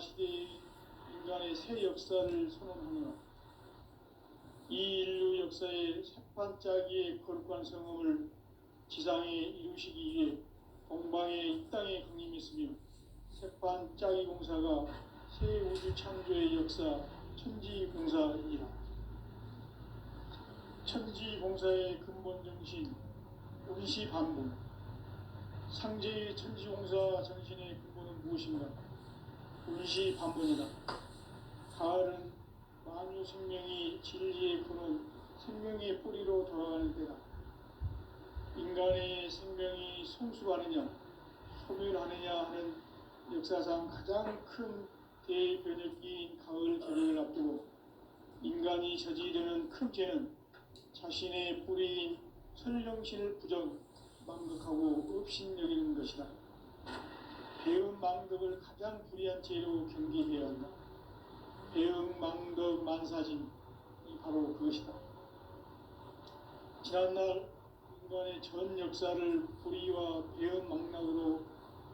시대의 인간의 새 역사를 선언하노라. 이 인류 역사의 새판짜기의 거룩한 성음을 지상에 이루시기 위해 동방의 이 땅에 강림했으며 새판짜기 공사가 새 우주 창조의 역사 천지공사이라. 천지공사의 근본 정신 운시반복. 상제의 천지공사 정신의 근본은 무엇인가? 운시반복이다. 가을은 만유 생명이 진리의 근원, 생명의 뿌리로 돌아가는 때다. 인간의 생명이 성숙하느냐, 소멸하느냐 하는 역사상 가장 큰 대변혁기인 가을 개벽을 앞두고 인간이 저지르는 큰 죄는 자신의 뿌리인 설령신을 부정, 망극하고 업신여기는 것이다. 배음 망덕을 가장 불의한 죄로 경계해야 한다. 배음 망덕 만사진이 바로 그것이다. 지난날 인간의 전 역사를 불의와 배음 망락으로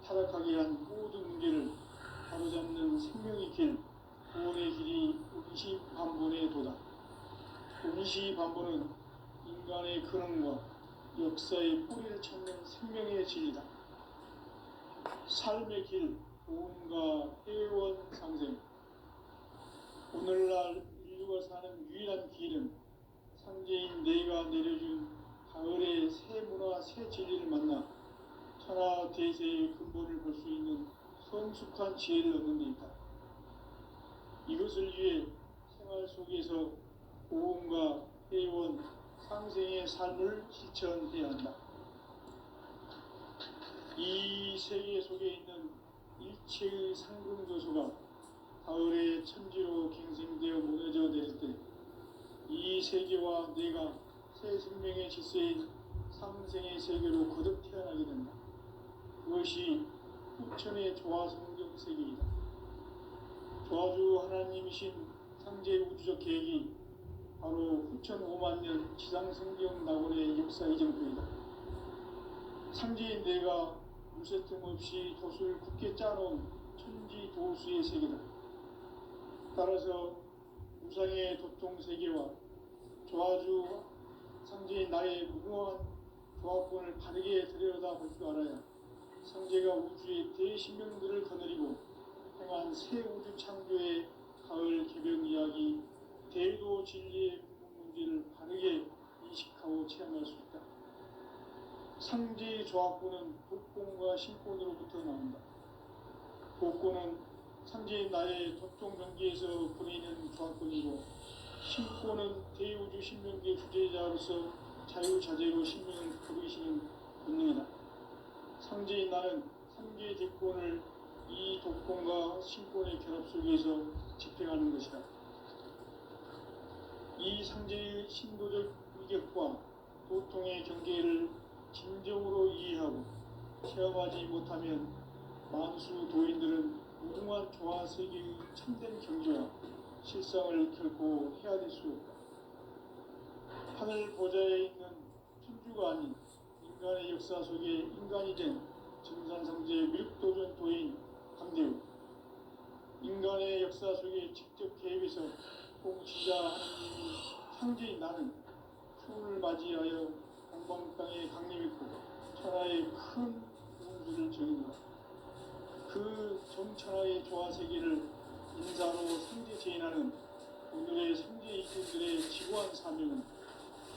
타락하게 한 모든 문제를 바로잡는 생명의 길, 구원의 길이 운시반본의 도다. 운시반본은 인간의 근원과 역사의 뿌리를 찾는 생명의 진리다. 삶의 길, 구원과 회원 상생. 오늘날 인류가 사는 유일한 길은 상제인 내가 내려준 가을의 새 문화, 새 진리를 만나 천하 대세의 근본을 볼 수 있는 성숙한 지혜를 얻는 데 있다. 이것을 위해 생활 속에서 구원과 회원, 상생의 삶을 실천해야 한다. 이 세계 속에 있는 일체의 상금교수가 가을의 천지로 갱생되어 무너져 내릴 때 이 세계와 내가 새 생명의 질서인 상생의 세계로 거듭 태어나게 된다. 그것이 후천의 조화성경 세계이다. 조화주 하나님이신 상제 우주적 계획이 바로 후천 5만 년 지상성경 낙원의 역사 이정표이다. 상제인 내가 무쇠틈 없이 돛을 굳게 짜놓은 천지 도수의 세계다. 따라서 무상의 도통 세계와 조화주 상제인 나의 무궁한 조화권을 바르게 들여다볼 줄 알아야 상제가 우주의 대신명들을 거느리고 행한 새 우주 창조의 가을 개벽 이야기, 대도 진리의 문제를 바르게 인식하고 체험할 수 있다. 상제의 조합권은 독권과 신권으로부터 나온다. 독권은 상제인 나의 도통 경계에서 부리는 조합권이고, 신권은 대우주 신명계 주제자로서 자유자재로 신명을 부르시는 본능이다. 상제인 나는 상제의 대권을 이 독권과 신권의 결합 속에서 집행하는 것이다. 이 상제의 신도적 위격과 도통의 경계를 진정으로 이해하고 체험하지 못하면 만수 도인들은 무궁한 조화 세계의 참된 경지와 실상을 결코 헤아릴 수 없다. 하늘 보좌에 있는 천주가 아닌 인간의 역사 속에 인간이 된 증산상제 밀도전 도인 강대우, 인간의 역사 속에 직접 개입해서 공치자 하나님이 상제인 나는 추운을 맞이하여 동방 땅에 강림했고 천하의 큰 우주를 정의노라. 그 정천하의 조화 세계를 인사로 상제 제인하는 오늘의 상제 이꾼들의 지구한 사명은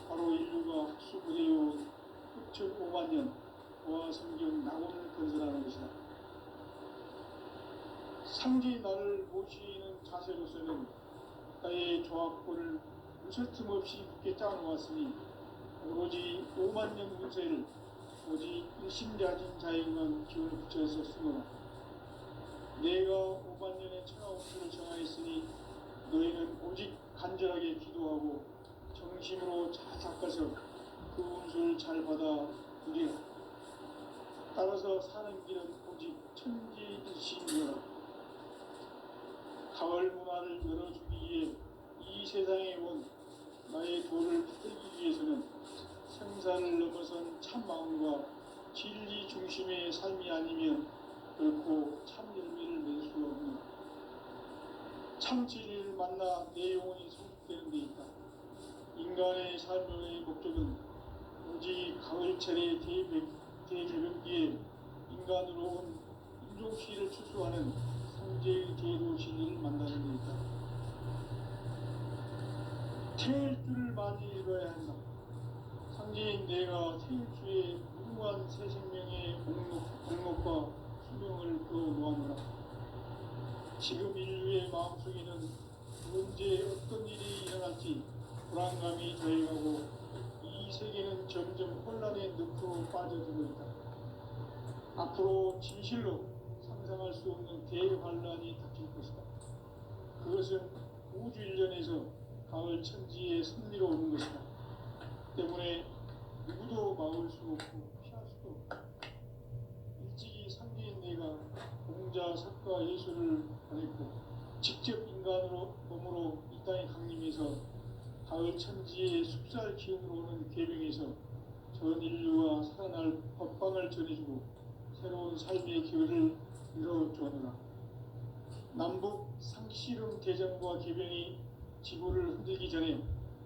바로 인류가 수부대해온 후천 5만 년 조화 성경 낙원을 건설하는 것이다. 상제인 나를 모시는 자세로서는 나의 조합권을 무쇠틈 없이 굳게 짜놓았으니 오로지 5만 년 운세를 오직 일심자진 자에게만 기운을 붙여서 쓰노라. 내가 5만 년의 천하 운수를 정하였으니 너희는 오직 간절하게 기도하고 정심으로 잘 닦아서 그 운수를 잘 받아 누리라. 따라서 사는 길은 오직 천지일심이라. 가을 문화를 열어주기 위해 이 세상에 온 나의 도를 받들기 위해서는 생사를 넘어선 참마음과 진리 중심의 삶이 아니면 결코 참 열매를 맺을 수가 없는 참 진리를 만나 내 영혼이 성숙되는 데 있다. 인간의 삶의 목적은 오직 가을철의 대배변기에 인간으로 온 인종시를 추수하는 상제의 제도 진리를 만나는 데 있다. 태일주를 많이 읽어야 한다. 상제인 내가 태일주의 무궁한 새 생명의 목록과 수명을 그어놓아노라. 지금 인류의 마음속에는 언제 어떤 일이 일어날지 불안감이 더해가고 이 세계는 점점 혼란의 늪으로 빠져들고 있다. 앞으로 진실로 상상할 수 없는 대환란이 닥칠 것이다. 그것은 우주 일련에서 가을 천지의 섭리로 오는 것이다. 때문에 누구도 막을 수 없고 피할 수도 없다. 일찍이 상제인 내가 공자, 석가, 예수를 보냈고 직접 인간으로 몸으로 이 땅에 강림해서 가을 천지의 숲살 기운으로 오는 계명에서 전 인류와 살아날 법방을 전해주고 새로운 삶의 기회를 열어주었노라. 남북 상씨름 대전과 계병이 지구를 흔들기 전에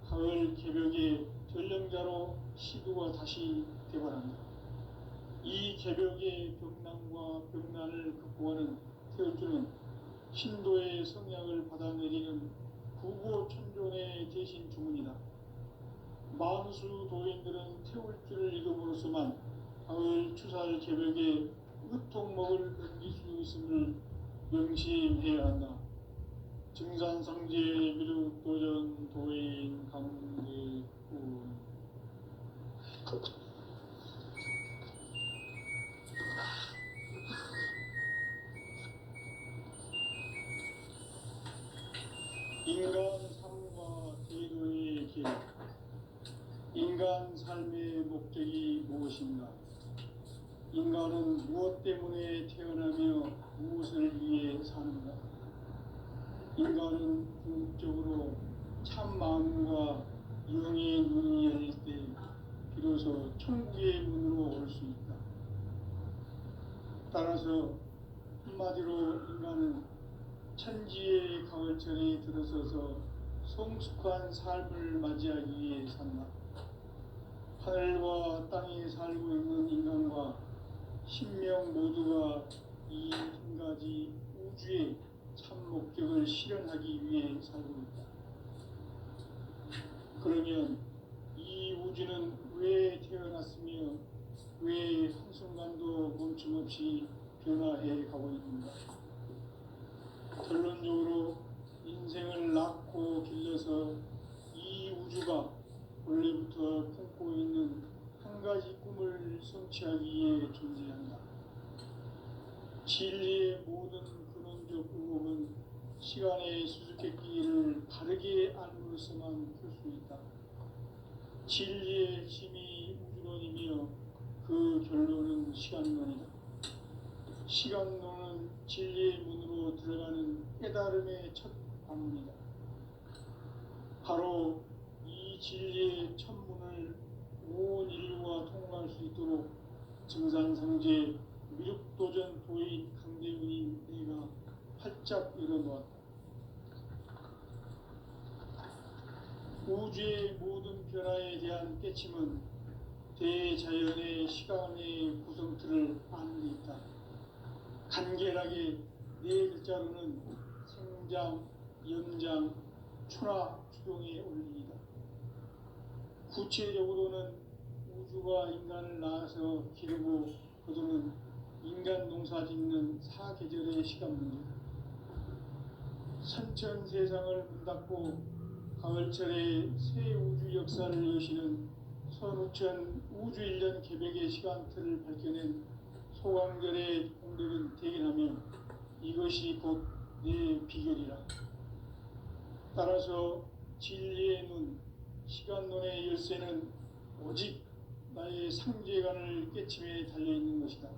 가을 개벽의 전령자로 시도가 다시 개발한다. 이 개벽의 벽난과 벽난을 극복하는 태울주는 신도의 성약을 받아내리는 구고천존의 대신 주문이다. 만수 도인들은 태울주를 읽음으로써만 가을 추살 개벽의 으통목을 넘길 수 있음을 명심해야 한다. 증산상제 미륵도전 도인 강대군. 인간 삶과 제도의 길. 인간 삶의 목적이 무엇인가? 인간은 무엇 때문에 태어나며 무엇을 위해 사는가? 인간은 궁극적으로 참 마음과 영의 눈이 열릴 때 비로소 천국의 문으로 올 수 있다. 따라서 한마디로 인간은 천지의 가을철에 들어서서 성숙한 삶을 맞이하기 위해 산다. 하늘과 땅에 살고 있는 인간과 신명 모두가 이 한 가지 우주의 참 목적을 실현하기 위해 살고 있다. 그러면 이 우주는 왜 태어났으며 왜 한순간도 멈춤없이 변화해 가고 있는가? 결론적으로 인생을 낳고 길러서 이 우주가 원래부터 품고 있는 한 가지 꿈을 성취하기 위해 존재한다. 진리의 모든 근원적 의혹은 시간의 수수께끼를 바르게 알므로서만 풀 수 있다. 진리의 핵심이 우주론이며 그 결론은 시간론이다. 시간론은 진리의 문으로 들어가는 깨달음의 첫 방문이다. 바로 이 진리의 첫 문을 온 인류가 통과할 수 있도록 증산상제 미륵도전 도인 강대훈이 내가 활짝 열어놓았다. 우주의 모든 변화에 대한 깨침은 대자연의 시간의 구성틀을 아는 데 있다. 간결하게 네 글자로는 생장, 연장, 추나 추동의 원리이다. 구체적으로는 우주가 인간을 낳아서 기르고 거두는 인간 농사 짓는 사계절의 시간 문제. 선천 세상을 문 닫고 가을철에 새 우주 역사를 여시는 선우천 우주 1년 개벽의 시간틀을 밝혀낸 소강절의 공덕은 대견하며 이것이 곧 내 비결이라. 따라서 진리의 눈, 시간론의 열쇠는 오직 나의 상제관을 깨침에 달려있는 것이다.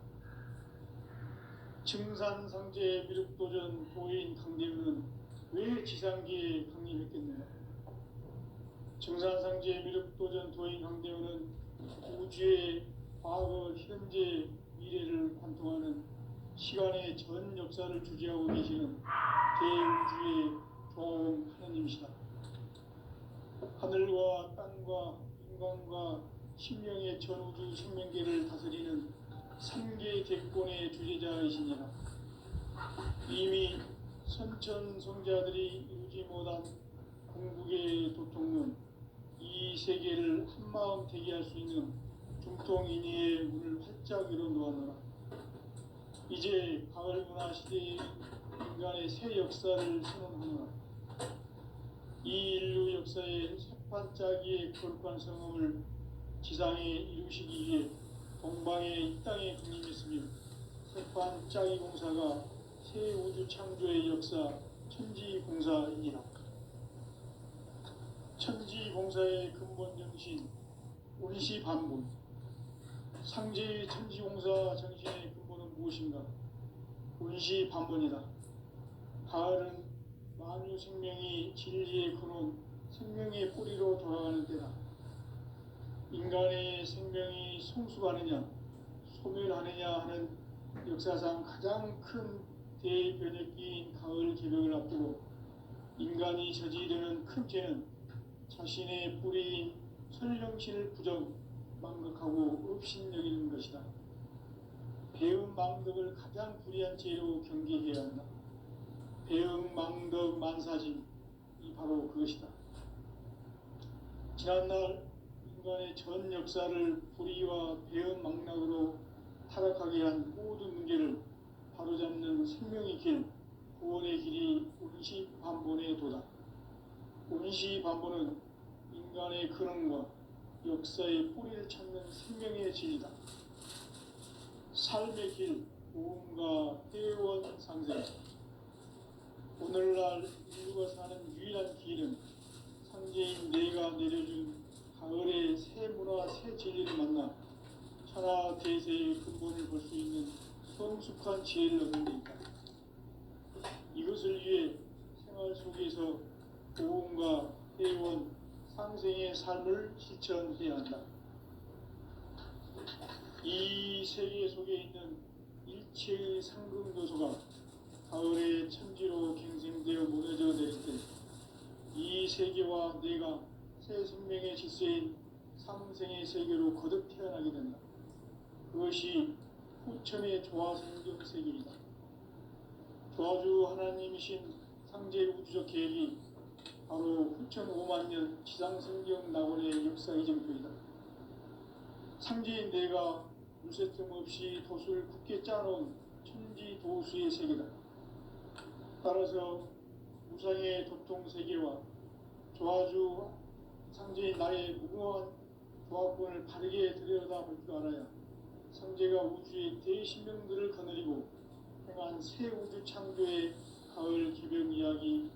증산상제 미륵도전 도인 강대훈은 왜 지상기에 강림했겠느냐? 증산상제 미륵도전 도인 강대훈은 우주의 과거, 현재, 미래를 관통하는 시간의 전 역사를 주재하고 계시는 대우주의 종 하나님이시다. 하늘과 땅과 인간과 심령의 전우주 생명계를 다스리는 삼계 대권의 주제자이시니라. 이미 선천성자들이 이루지 못한 궁극의 도통론, 이 세계를 한마음 되게 할 수 있는 중통인의의 문을 활짝 열어놓았노라. 이제 가을 문화 시대의 인간의 새 역사를 선언하노라. 이 인류 역사의 새판짜기의 거룩한 성험을 지상에 이루시기 위해 동방의 이 땅에 군림했으며 새판짜기 공사가 새 우주 창조의 역사 천지공사이니라. 천지공사의 근본 정신 운시반본. 상제의 천지공사 정신의 근본은 무엇인가? 운시반본이다. 가을은 만유 생명이 진리의 근원, 생명의 뿌리로 돌아가는 때다. 인간의 생명이 성숙하느냐, 소멸하느냐 하는 역사상 가장 큰 대변혁기인 가을 개벽을 앞두고 인간이 저지르는 큰 죄는 자신의 뿌리인 설령신을 부정, 망각하고 업신여기는 것이다. 배음 망덕을 가장 불의한 죄로 경계해야 한다. 배음 망덕 만사진, 이 바로 그것이다. 지난날 인간의 전 역사를 불의와 배음 망락으로 타락하게 한 모든 문제를 바로잡는 생명의 길, 구원의 길이 운시반본의 도다. 운시반본은 인간의 근원과 역사의 뿌리를 찾는 생명의 진리다. 삶의 길, 보험과 회원 상생. 오늘날 인류가 사는 유일한 길은 상제인 내가 내려준 가을의 새 문화, 새 진리를 만나 천하 대세의 근본을 볼 수 있는 성숙한 지혜를 얻는 데 있다. 이것을 위해 생활 속에서 보험과 회원, 상생의 삶을 실천해야 한다. 이 세계 속에 있는 일체의 상급 요소가 가을의 천지로 갱생되어 무너져 내릴 때 이 세계와 내가 새 생명의 질서인 삼생의 세계로 거듭 태어나게 된다. 그것이 후천의 조화성경 세계이다. 조화주 하나님이신 상제 우주적 계획이 바로 후천 5만년 지상성경 낙원의 역사 이정표이다. 상제인 내가 물새틈 없이 도수를 굳게 짜놓은 천지 도수의 세계다. 따라서 무상의 도통세계와 조화주 상제인 나의 무궁한 조합권을 바르게 들여다볼 줄 알아야 상제가 우주의 대신명들을 거느리고 행한 새 우주 창조의 가을 개벽 이야기,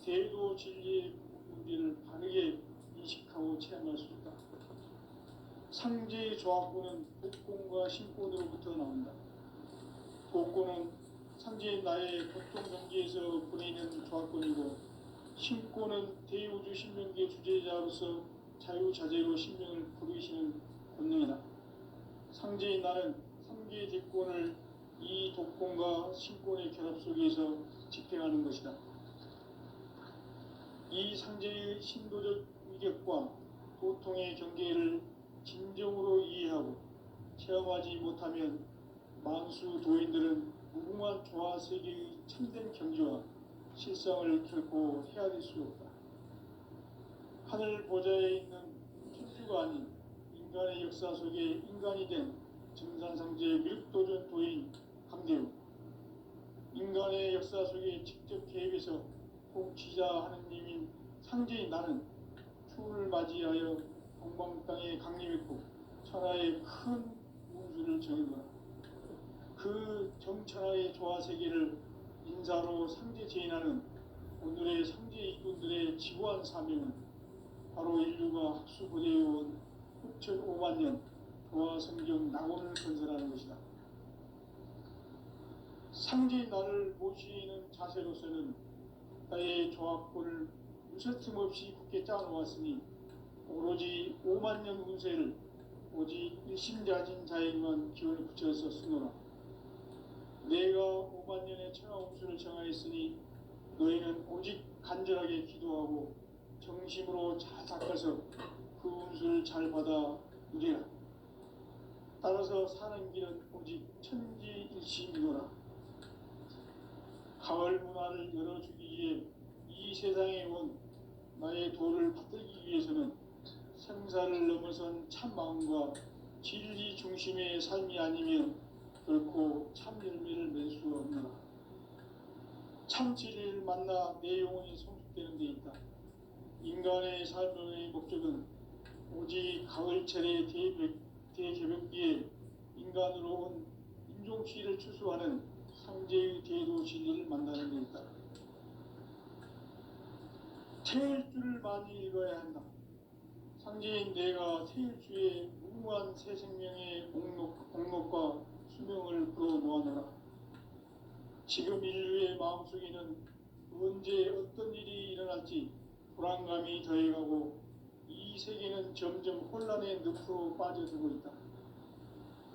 대도 진리의 문제를 바르게 인식하고 체험할 수 있다. 상제의 조합권은 복권과 신권으로부터 나온다. 복권은 상제인 나의 보통 경지에서 보내는 조합권이고, 신권은 대우주 신명계 주제자로서 자유자재로 신명을 부르시는 권능이다. 상제인 나는 상계의 대권을 이 독권과 신권의 결합 속에서 집행하는 것이다. 이 상제의 신도적 위력과 도통의 경계를 진정으로 이해하고 체험하지 못하면 만수 도인들은 무궁한 조화 세계의 참된 경지와 실상을 결코 헤아릴 수 없다. 하늘 보좌에 있는 천주가 아닌 인간의 역사 속에 인간이 된 정산상제 밀도전 도인 강대우, 인간의 역사 속에 직접 개입해서 통치자 하느님인 상제인 나는 추운을 맞이하여 동방 땅에 강림했고 천하의 큰 운수를 정했노라. 그 정천하의 조화세계를 인사로 상제 제인하는 오늘의 상제 이군들의 지구한 사명은 바로 인류가 학수고대해온 후천 5만년 조화성경 낙원을 건설하는 것이다. 상제인 나를 모시는 자세로서는 나의 조합권을 무쇠틈 없이 굳게 짜놓았으니 오로지 5만년 운세를 오직 일심자진 자에게만 기원을 붙여서 쓰노라. 내가 5만년의 천하 운수를 정하였으니 너희는 오직 간절하게 기도하고 정심으로 잘 닦아서 그 운수를 잘 받아 누리라. 따라서 사는 길은 오직 천지일심이노라. 가을 문화를 열어주기 위해 이 세상에 온 나의 도를 받들기 위해서는 생사를 넘어선 참 마음과 진리 중심의 삶이 아니면 결코 참 열매를 맺을 수 없노라. 참 진리를 만나 내 영혼이 성숙되는 데 있다. 인간의 삶의 목적은 오직 가을철의 대개벽기에 인간으로 온 인종시를 추수하는 상제의 대도 진리를 만나는 데 있다. 태일주를 많이 읽어야 한다. 상제인 내가 태일주의 무궁한 새 생명의 공록과 수명을 끌어 모아노라. 지금 인류의 마음속에는 언제 어떤 일이 일어날지 불안감이 더해가고 이 세계는 점점 혼란의 늪으로 빠져들고 있다.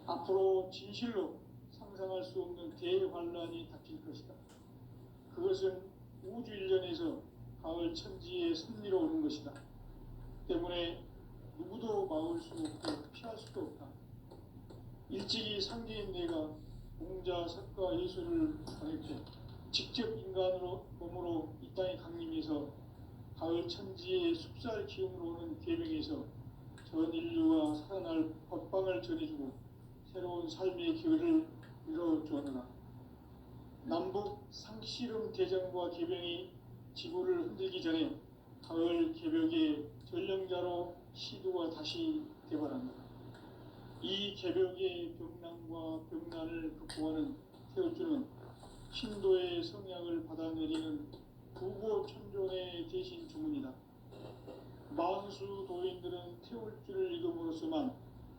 앞으로 진실로 상상할 수 없는 대환란이 닥칠 것이다. 그것은 우주 일련에서 가을 천지의 섭리로 오는 것이다. 때문에 누구도 막을 수 없고 피할 수도 없다. 일찍이 상제인 내가 공자, 석가, 예수를 보냈고 직접 인간으로 몸으로 이 땅에 강림해서 가을 천지의 숲살 기운으로 오는 계명에서 전 인류가 살아날 법방을 전해주고 새로운 삶의 기회를 이뤄주었노라. 남북 상씨름 대전과 계명이 지구를 흔들기 전에 가을 개벽의 전령자로 시도가 다시 되발한다. 이 개벽의 병난과 병난을 극복하는 태울주는 신도의 성약을 받아내리는 구고천존의 대신 주문이다. 만수 도인들은 태울주를 읽음으로써만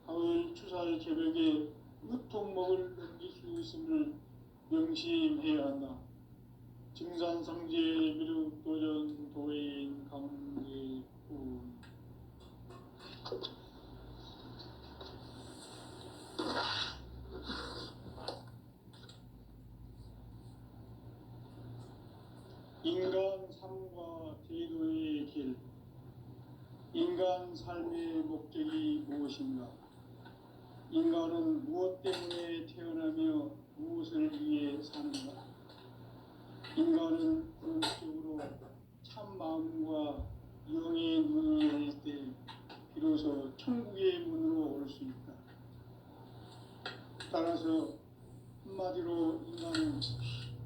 가을 추살 개벽의 으통목을 넘길 수 있음을 명심해야 한다. 증산상제 미륵도전 도인 강대군. 인간 삶과 제도의 길. 인간 삶의 목적이 무엇인가? 인간은 무엇 때문에 태어나며 무엇을 위해 사는가? 인간은 궁극적으로 참 마음과 영의 문을 열릴 때 비로소 천국의 문으로 올 수 있다. 따라서 한마디로 인간은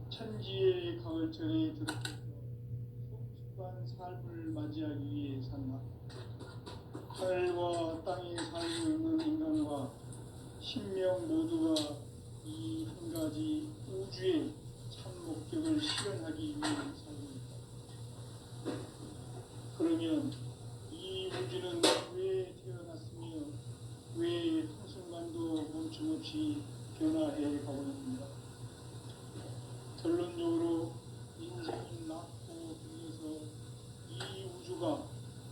천지의 가을철에 들어서서 성숙한 삶을 맞이하기 위해 산다. 하늘과 땅에 살고 있는 인간과 신명 모두가 이 한 가지 우주의 참 목적을 실현하기 위해 살고 있다. 그러면 이 우주는 왜 태어났으며 왜 한순간도 멈춤없이 변화해 가고 있는가? 결론적으로 인생은 낳고 죽어서 이 우주가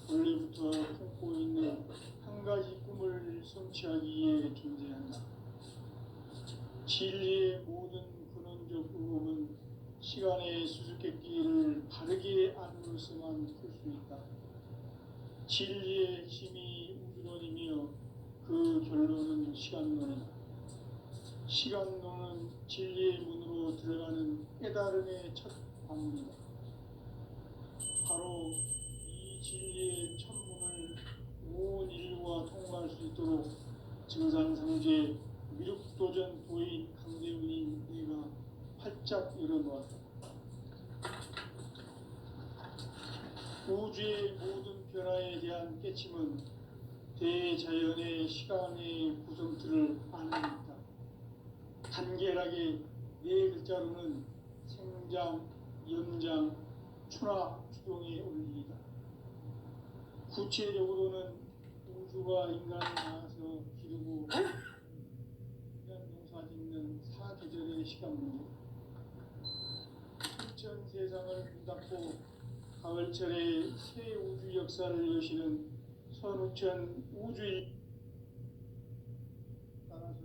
원래부터 품고 있는 한 가지 꿈을 성취하기 위해 존재한다. 진리의 모든 근원적 의혹은 시간의 수수께끼를 바르게 안으로서만 풀 수 있다. 진리의 핵심이 우주론이며 그 결론은 시간론이다. 시간론은 진리의 문으로 들어가는 깨달음의 첫 방문이다. 바로 이 진리의 첫 문을 온 인류가 통과할 수 있도록 증산상제 미륵도전 도인 강대훈이 내가 활짝 열어놓았다. 우주의 모든 변화에 대한 깨침은 대자연의 시간의 구성틀을 아는 것이다. 간결하게 네 글자로는 생장, 연장, 추나, 추동의 원리이다. 구체적으로는 우주가 인간을 낳아서 기르고 인간 농사 짓는 사계절의 시간 문제, 천천 세상을 문 닫고 가을철에 새 우주 역사를 여시는 선우천 우주일. 따라서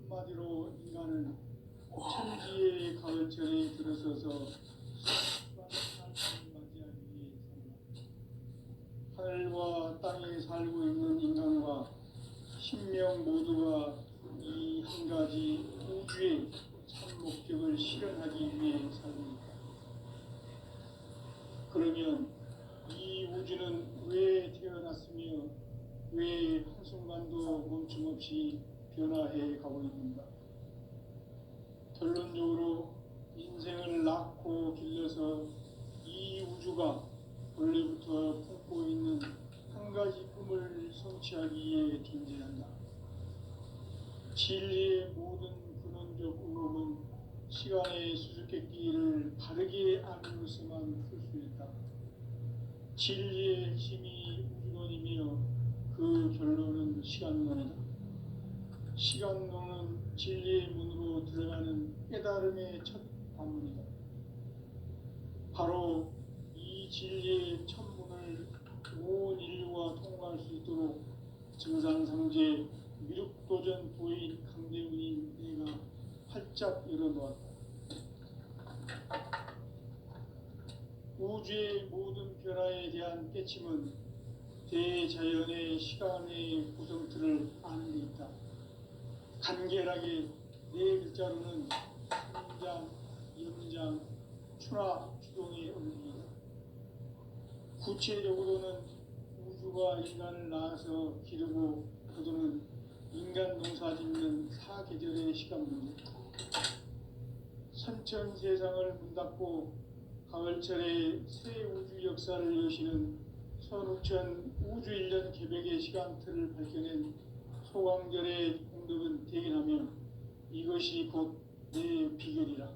한마디로 인간은 천지의 가을철에 들어서서 살고 있는 인간과 신명 모두가 이 한 가지 우주의 참 목적을 실현하기 위해 삽니다. 그러면 이 우주는 왜 태어났으며 왜 한순간도 멈춤없이 변화해 가고 있는가? 결론적으로 인생을 낳고 길러서 이 우주가 원래부터 품고 있는 한 가지 꿈을 성취하기 위해 존재한다. 진리의 모든 근원적 의혹은 시간의 수수께끼를 바르게 알므로서만 풀 수 있다. 진리의 핵심이 우주론이며 그 결론은 시간론이다. 시간론은 진리의 문으로 들어가는 깨달음의 첫 관문이다. 바로 이 진리의 첫 문을 온 인류가 통과할 수 있도록 증산상제 미륵도전 도인 강대훈인 내가 활짝 열어놓았다. 우주의 모든 변화에 대한 깨침은 대자연의 시간의 구성틀을 아는 데 있다. 간결하게 네 글자로는 성장, 연장, 추나 추동의 원리이다. 구체적으로는 우주가 인간을 낳아서 기르고 거두는 인간 농사 짓는 사계절의 시간 문제. 선천 세상을 문 닫고 가을철에 새 우주 역사를 여시는 선우천 우주 1년 개백의 시간틀을 밝혀낸 소광절의 공덕은 대견하며 이것이 곧 내 비결이라.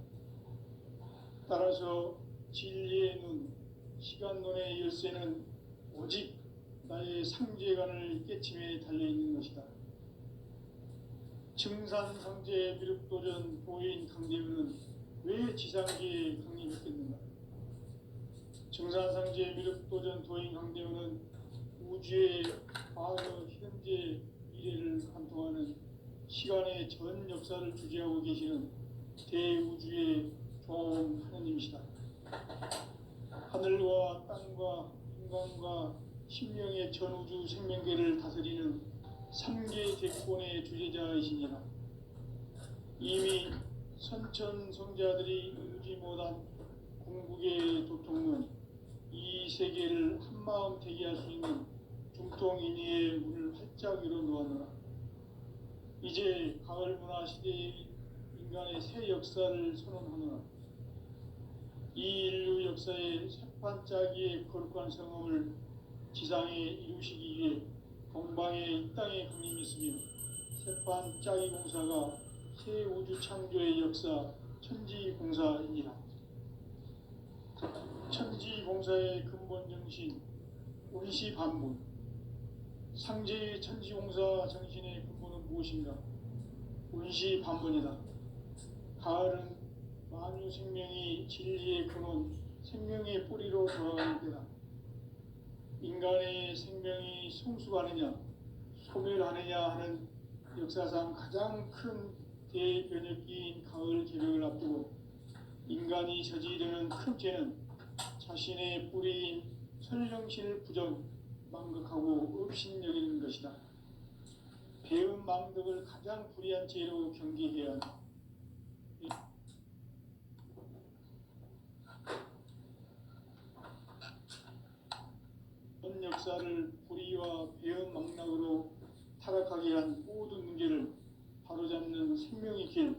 따라서 진리의 눈, 시간론의 열쇠는 오직 나의 상제관을 깨침에 달려있는 것이다. 증산상제 미륵도전 도인 강대훈은 왜 지상계에 강림했겠는가? 증산상제 미륵도전 도인 강대훈은 우주의 과거, 현재, 미래를 관통하는 시간의 전 역사를 주재하고 계시는 대우주의 종 하느님이시다. 하늘과 땅과 인간과 신명의 전우주 생명계를 다스리는 3계 대권의 주재자이시니라. 이미 선천성자들이 이루지 못한 궁극의 도통론, 이 세계를 한마음 되게 할 수 있는 중통인의의 문을 활짝 열어놓았노라. 이제 가을 문화 시대의 인간의 새 역사를 선언하노라. 이 인류 역사의 새판짜기의 거룩한 성험을 지상에 이루시기 위해 동방의 이 땅에 강림했으며 새판짜기 공사가 새 우주 창조의 역사 천지공사이니라. 천지공사의 근본 정신 운시반분. 상제의 천지공사 정신의 근본은 무엇인가? 운시반분이다. 가을은 만유 생명이 진리의 근원, 생명의 뿌리로 돌아가는 때다. 인간의 생명이 성숙하느냐, 소멸하느냐 하는 역사상 가장 큰 대변혁기인 가을 개벽을 앞두고 인간이 저지르는 큰 죄는 자신의 뿌리인 설령신을 부정, 망극하고 업신여기는 것이다. 배운 망덕을 가장 불의한 죄로 경계해야 한다. 전 역사를 불의와 배은 망락으로 타락하게 한 모든 문제를 바로잡는 생명의 길,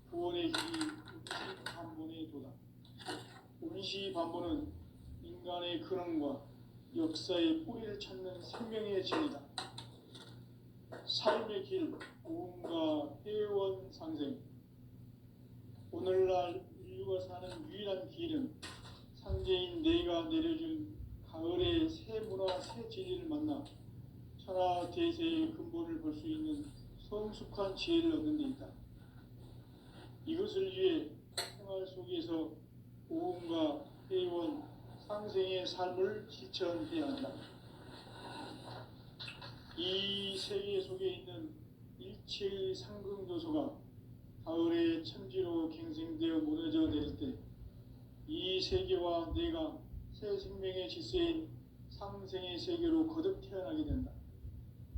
구원의 길이 운시반본의 도다. 운시반본은 인간의 근원과 역사의 뿌리를 찾는 생명의 진리다. 삶의 길, 오음과 회원 상생. 오늘날 인류가 사는 유일한 길은 상제인 내가 내려준 가을의 새 문화, 새 진리를 만나 천하 대세의 근본을 볼 수 있는 성숙한 지혜를 얻는 데 있다. 이것을 위해 생활 속에서 오음과 회원, 상생의 삶을 실천해야 한다. 이 세계 속에 있는 일체의 상승도소가 가을의 천지로 갱생되어 무너져 내릴 때 이 세계와 내가 새 생명의 질서인 상생의 세계로 거듭 태어나게 된다.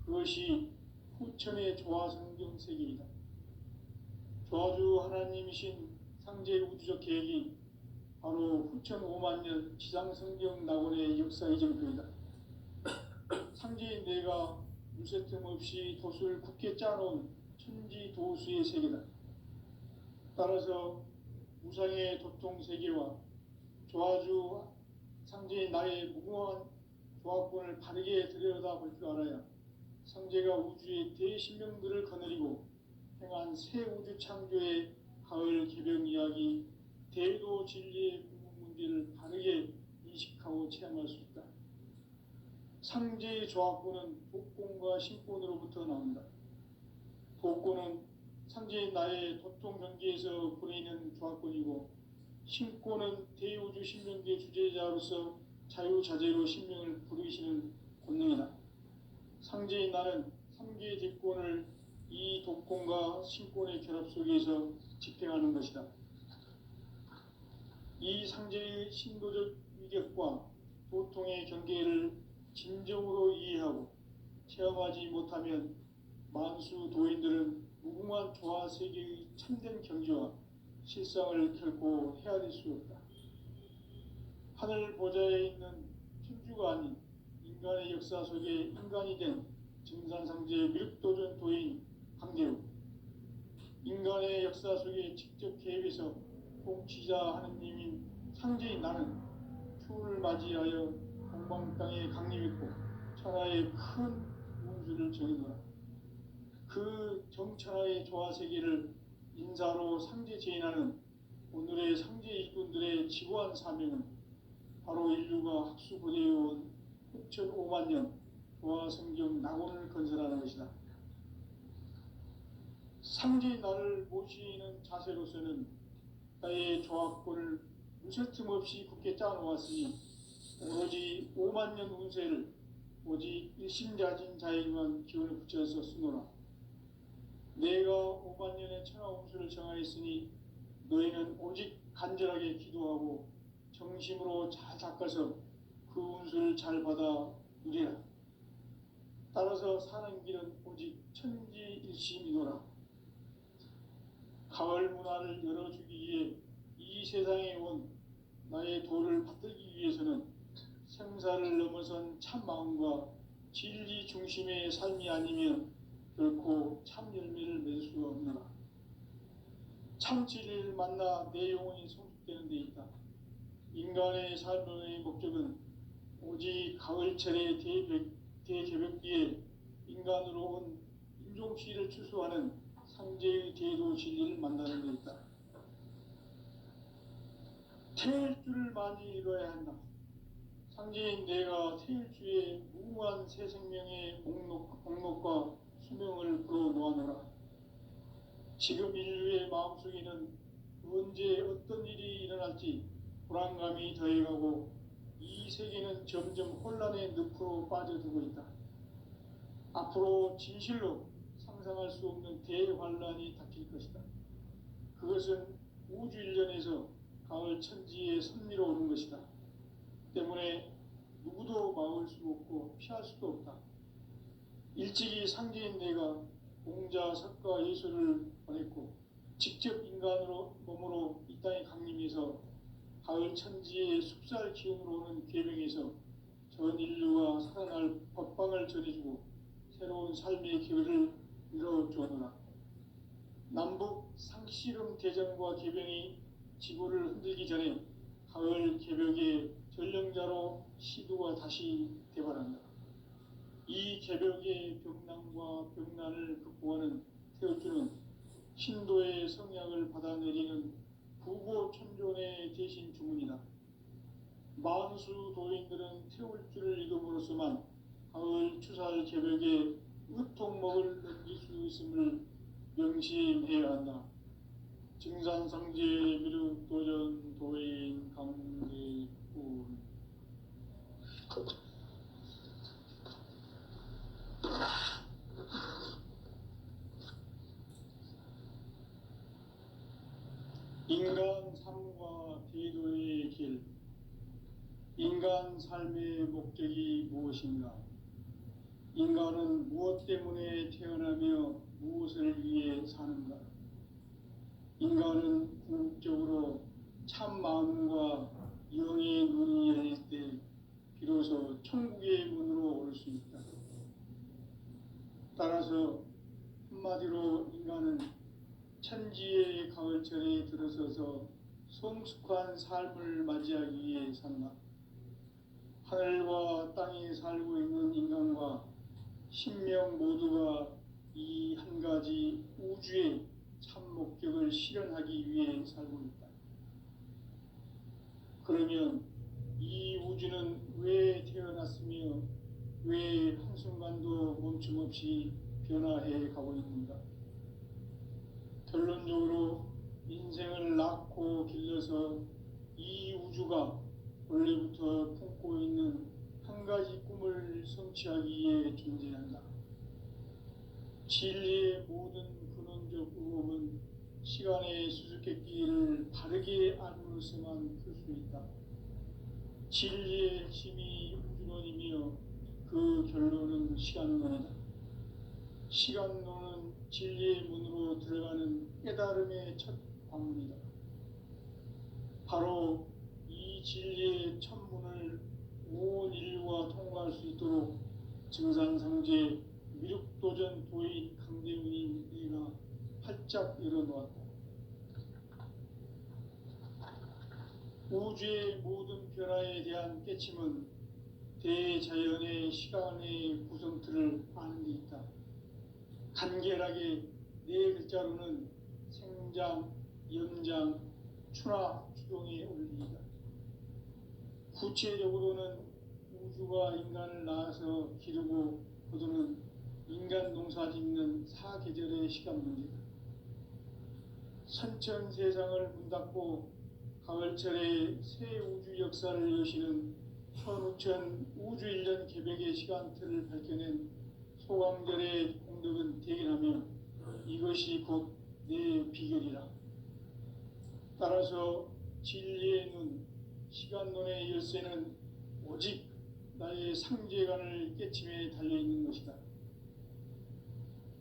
그것이 후천의 조화성경 세계이다. 조화주 하나님이신 상제 우주적 계획이 바로 후천 5만 년 지상성경 낙원의 역사 이정표이다. 상제인 내가 무쇠틈 없이 도수를 굳게 짜놓은 천지도수의 세계다. 따라서 무상의 도통세계와 조화주 상제인 나의 무궁한 조합권을 바르게 들여다볼 줄 알아야 상제가 우주의 대신명들을 거느리고 행한 새 우주 창조의 가을 개병 이야기, 대도 진리의 궁극 문제를 바르게 인식하고 체험할 수 있다. 상제의 조합권은 복권과 신권으로부터 나온다. 복권은 상제인 나의 도통 경계에서 보내는 조합권이고, 신권은 대우주 신명계 주제자로서 자유자재로 신명을 부르시는 권능이다. 상제인 나는 3개의 대권을 이 독권과 신권의 결합 속에서 집행하는 것이다. 이 상제의 신도적 위격과 도통의 경계를 진정으로 이해하고 체험하지 못하면 만수 도인들은 무궁한 조화 세계의 참된 경지와 실상을 결코 헤아릴 수 없다. 하늘 보좌에 있는 천주가 아닌 인간의 역사 속에 인간이 된 증산상제 미륵도전 도인 강대우, 인간의 역사 속에 직접 개입해서 통치자 하느님인 상제인 나는 추운을 맞이하여 동방 땅에 강림했고 천하의 큰 운수를 정해놓아 그 정천하의 조화세계를 인사로 상제 제인하는 오늘의 상제 일꾼들의 지고한 사명은 바로 인류가 학수고대해온 후천 5만 년 조화성경 낙원을 건설하는 것이다. 상제인 나를 모시는 자세로서는 나의 조합권을 무쇠틈 없이 굳게 짜놓았으니 오로지 5만 년 운세를 오직 일심자진 자에게만 기운을 붙여서 쓰노라. 내가 5만 년의 천하 운수를 정하였으니 너희는 오직 간절하게 기도하고 정심으로 잘 닦아서 그 운수를 잘 받아 누리라. 따라서 사는 길은 오직 천지일심이노라. 가을 문화를 열어주기 위해 이 세상에 온 나의 도를 받들기 위해서는 생사를 넘어선 참 마음과 진리 중심의 삶이 아니면 결코 참 열매를 맺을 수가 없노라. 참 진리를 만나 내 영혼이 성숙되는 데 있다. 인간의 삶의 목적은 오직 가을철의 대개벽기에 인간으로 온 인종시를 추수하는 상제의 대도 진리를 만나는 데 있다. 태일주를 많이 이뤄야 한다. 상제인 내가 태일주의 무궁한 새 생명의 목록과 수명을 불어놓아노라. 지금 인류의 마음속에는 언제 어떤 일이 일어날지 불안감이 더해가고 이 세계는 점점 혼란의 늪으로 빠져들고 있다. 앞으로 진실로 상상할 수 없는 대환란이 닥칠 것이다. 그것은 우주 일련에서 가을 천지의 섭리로 오는 것이다. 때문에 누구도 막을 수 없고 피할 수도 없다. 일찍이 상제인 내가 공자, 석가, 예수를 보냈고 직접 인간으로 몸으로 이 땅에 강림해서 가을 천지의 숲살 기운으로 오는 계명에서 전 인류가 살아날 법방을 전해주고 새로운 삶의 기회를 이뤄주었노라. 남북 상씨름 대전과 개병이 지구를 흔들기 전에 가을 개벽의 전령자로 시두가 다시 대발한다. 이 개벽의 병난과 병난을 극복하는 태울주는 신도의 성약을 받아내리는 부고천존의 대신 주문이다. 만수 도인들은 태울주를 읽음으로써만 가을 추살 개벽의 의통목을 넘길 수 있음을 명심해야 한다. 증산상제 미륵도전 도인 강대군. 인간 삶과 대도의 길. 인간 삶의 목적이 무엇인가? 인간은 무엇 때문에 태어나며 무엇을 위해 사는가? 인간은 궁극적으로 참 마음과 영의 눈이 열릴 때 비로소 천국의 문으로 올 수 있다. 따라서 한마디로 인간은 천지의 가을철에 들어서서 성숙한 삶을 맞이하기 위해 산다. 하늘과 땅에 살고 있는 인간과 신명 모두가 이 한 가지 우주의 참 목적을 실현하기 위해 살고 있다. 그러면 이 우주는 왜 태어났으며 왜 한순간도 멈춤없이 변화해 가고 있는가? 결론적으로 인생을 낳고 길러서 이 우주가 원래부터 품고 있는 한 가지 꿈을 성취하기 위해 존재한다. 진리의 모든 근원적 의혹은 시간의 수수께끼를 바르게 알므로서만 풀 수 있다. 진리의 핵심이 우주론이며 그 결론은 시간론이다. 시간론은 진리의 문으로 들어가는 깨달음의 첫 방문이다. 바로 이 진리의 첫 문을 온 인류가 통과할 수 있도록 증산상제 미륵도전 도인 강대훈이 내가 활짝 열어놓았다. 우주의 모든 변화에 대한 깨침은 대자연의 시간의 구성틀을 아는 데 있다. 간결하게 네 글자로는 생장, 연장, 추나 추동의 원리이다. 구체적으로는 우주가 인간을 낳아서 기르고 거두는 인간 농사 짓는 사계절의 시간 문제다. 선천 세상을 문 닫고 가을철에 새 우주 역사를 여시는 현우천 우주 1년 개백의 시간틀을 밝혀낸 소강절의 공덕은 대견하며 이것이 곧 내 비결이라. 따라서 진리의 눈, 시간론의 열쇠는 오직 나의 상제관을 깨침에 달려있는 것이다.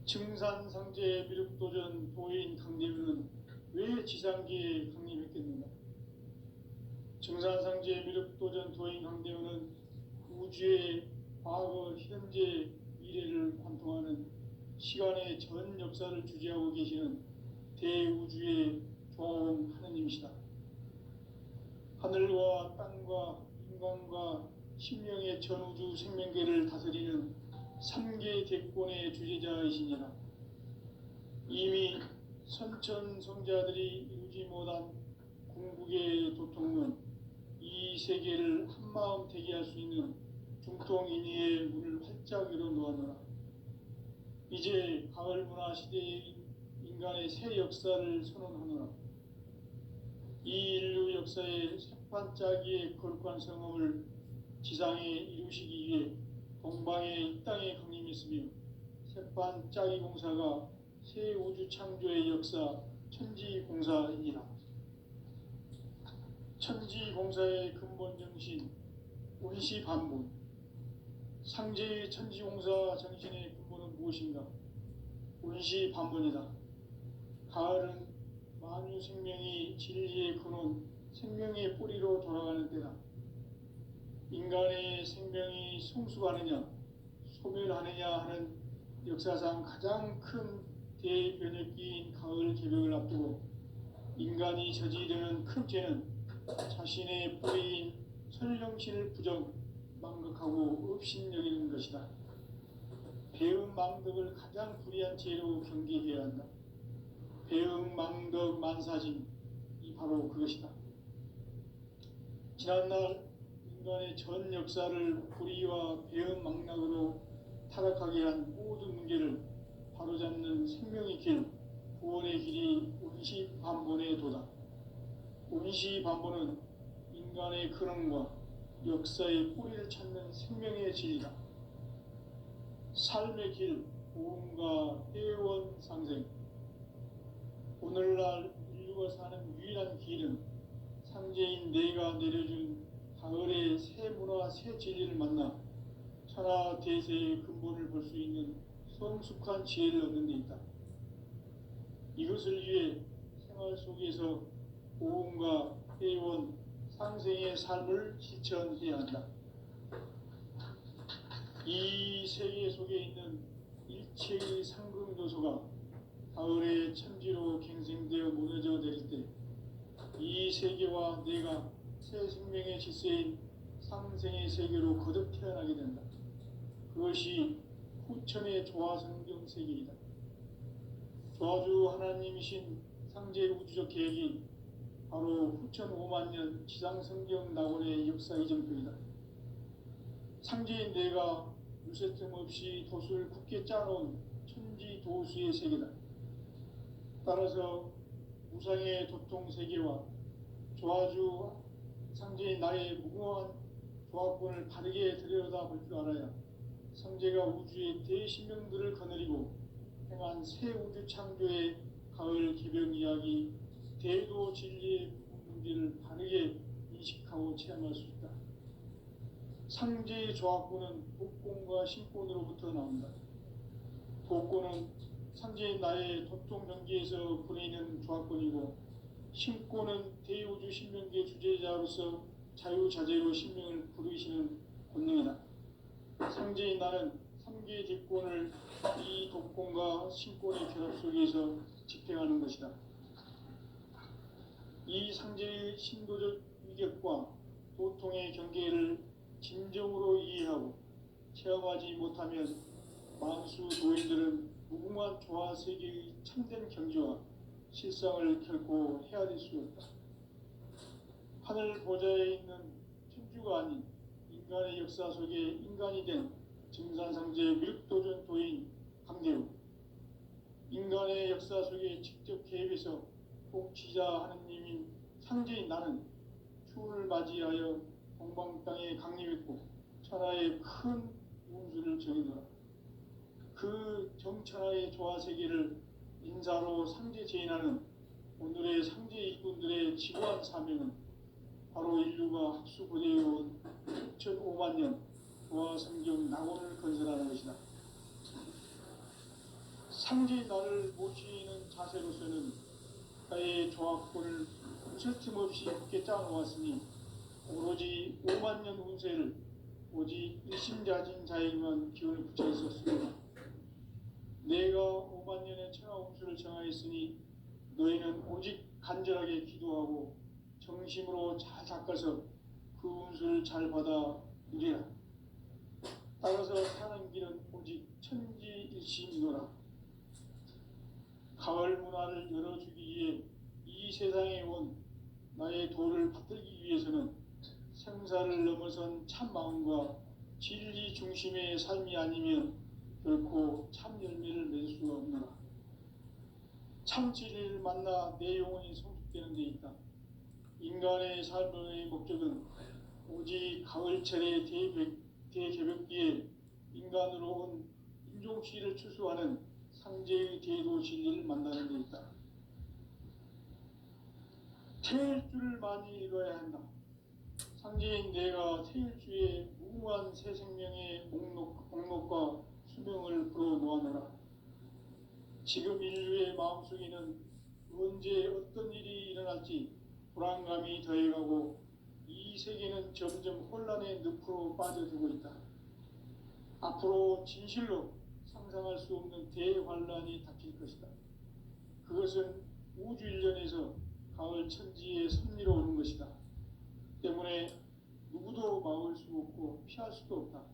증산상제 미륵도전 도인 강대훈은 왜 지상기에 강림했겠는가? 증산상제 미륵도전 도인 강대훈은 우주의 과거, 현재, 미래를 관통하는 시간의 전 역사를 주재하고 계시는 대우주의 조화원 하느님이시다. 하늘과 땅과 인간과 신명의 전우주 생명계를 다스리는 3개 대권의 주제자이시니라. 이미 선천성자들이 이루지 못한 궁극의 도통론, 이 세계를 한마음 되게 할 수 있는 중통인의의 문을 활짝 열어놓았노라. 이제 가을 문화 시대의 인간의 새 역사를 선언하노라. 이 인류 역사의 새판짜기의 거룩한 성험을 지상에 이루시기 위해 동방의 이 땅에 강림했으며 새판짜기 공사가 새 우주 창조의 역사 천지공사이니라. 천지공사의 근본 정신 운시반본, 상제의 천지공사 정신의 근본은 무엇인가? 운시반본이다. 가을은 만유 생명이 진리의 근원, 생명의 뿌리로 돌아가는 때다. 인간의 생명이 성숙하느냐, 소멸하느냐 하는 역사상 가장 큰 대변혁기인 가을 개벽을 앞두고 인간이 저지르는 큰 죄는 자신의 뿌리인 설령신을 부정, 망극하고 업신여기는 것이다. 배음 망덕을 가장 불의한 죄로 경계해야 한다. 배음 망덕 만사진, 이 바로 그것이다. 지난날 인간의 전 역사를 불의와 배음 망락으로 타락하게 한 모든 문제를 바로잡는 생명의 길, 구원의 길이 운시반본의 도다. 운시반본은 인간의 근원과 역사의 뿌리를 찾는 생명의 진리다. 삶의 길, 보험과 회원 상생. 오늘날 인류가 사는 유일한 길은 상제인 내가 내려준 가을의 새 문화, 새 진리를 만나 천하 대세의 근본을 볼 수 있는 성숙한 지혜를 얻는 데 있다. 이것을 위해 생활 속에서 고운과 회원, 상생의 삶을 실천해야 한다. 이 세계 속에 있는 일체의 상금 요소가 가을의 천지로 갱생되어 무너져 내릴 때 이 세계와 내가 새 생명의 질서인 상생의 세계로 거듭 태어나게 된다. 그것이 후천의 조화성경 세계이다. 조화주 하나님이신 상제 우주적 계획이 바로 후천 5만년 지상성경 낙원의 역사 이정표이다. 상제인 내가 유세 틈 없이 도수를 굳게 짜놓은 천지 도수의 세계다. 따라서 무상의 도통 세계와 조화주 상제인 나의 무궁한 조합권을 바르게 들여다볼 줄 알아야 성제가 우주의 대신명들을 거느리고 행한 새 우주 창조의 가을 개변 이야기 대도 진리의 문제를 바르게 인식하고 체험할 수 있다. 상제의 조합권은 복권과 신권으로부터 나온다. 복권은 상제인 나의 도통 경계에서 보내는 조합권이고 신권은 대우주 신명계 주제자로서 자유자재로 신명을 부르시는 권능이다. 상제인 나는 3개 직권을 이 독권과 신권의 결합 속에서 집행하는 것이다. 이 상제의 신도적 위격과 도통의 경계를 진정으로 이해하고 체험하지 못하면 만수 도인들은 무궁한 조화 세계의 참된 경지와 실상을 결코 헤아릴 수 없다. 하늘 보좌에 있는 천주가 아닌 인간의 역사 속에 인간이 된 증산상제 밀도전 도인 강대우, 인간의 역사 속에 직접 개입해서 복지자 하느님인 상제인 나는 추운을 맞이하여 동방 땅에 강림했고 천하의 큰 운수를 정의노라. 그 정천하의 조화세계를 인사로 상제 제인하는 오늘의 상제 일꾼들의 지구한 사명은 바로 인류가 학수고대해온 6,500만 년 조화성경 낙원을 건설하는 것이다. 상제의 나를 모시는 자세로서는 나의 조합권을 무쇠 틈 없이 굳게 짜놓았으니 오로지 5만 년 운세를 오직 일심자진 자에게만 기운을 붙여 있었습니다. 내가 5만 년의 천하 운수를 정하였으니 너희는 오직 간절하게 기도하고 정심으로 잘 닦아서 그 운수를 잘 받아 누리라. 따라서 사는 길은 오직 천지일심이노라. 가을 문화를 열어주기 위해 이 세상에 온 나의 도를 받들기 위해서는 생사를 넘어선 참 마음과 진리 중심의 삶이 아니면 결코 참 열매를 맺을 수가 없노라. 참 진리를 만나 내 영혼이 성숙되는 데 있다. 인간의 삶의 목적은 오직 가을철의 대개벽기에 인간으로 온 인종시를 추수하는 상제의 대도 진리를 만나는 데 있다. 태일주를 많이 읽어야 한다. 상제인 내가 태일주의 무궁한 새 생명의 목록과 수명을 불어놓아노라. 지금 인류의 마음속에는 언제 어떤 일이 일어날지 불안감이 더해가고 이 세계는 점점 혼란의 늪으로 빠져들고 있다. 앞으로 진실로 상상할 수 없는 대환란이 닥칠 것이다. 그것은 우주 일련에서 가을 천지의 섭리로 오는 것이다. 때문에 누구도 막을 수 없고 피할 수도 없다.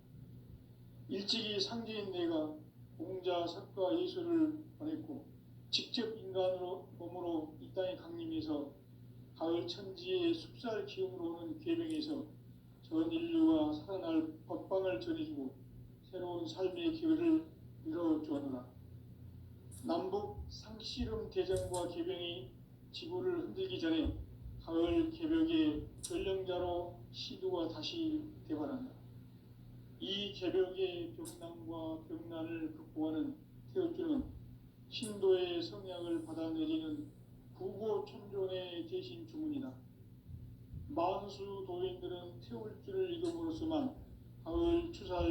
일찍이 상제인 내가 공자, 석가, 예수를 보냈고 직접 인간으로 몸으로 이 땅에 강림해서 가을 천지의 숲살 기움으로 오는 계명에서 전 인류가 살아날 법방을 전해주고 새로운 삶의 기회를 이뤄주었노라. 남북 상씨름 대전과 개병이 지구를 흔들기 전에 가을 개벽의 전령자로 시두가 다시 대발한다. 이 개벽의 병남과 병난을 극복하는 태울주는 신도의 성향을 받아내리는 구고천존의 대신 주문이다. 만수 도인들은 태울주를 읽음으로써만 가을 추살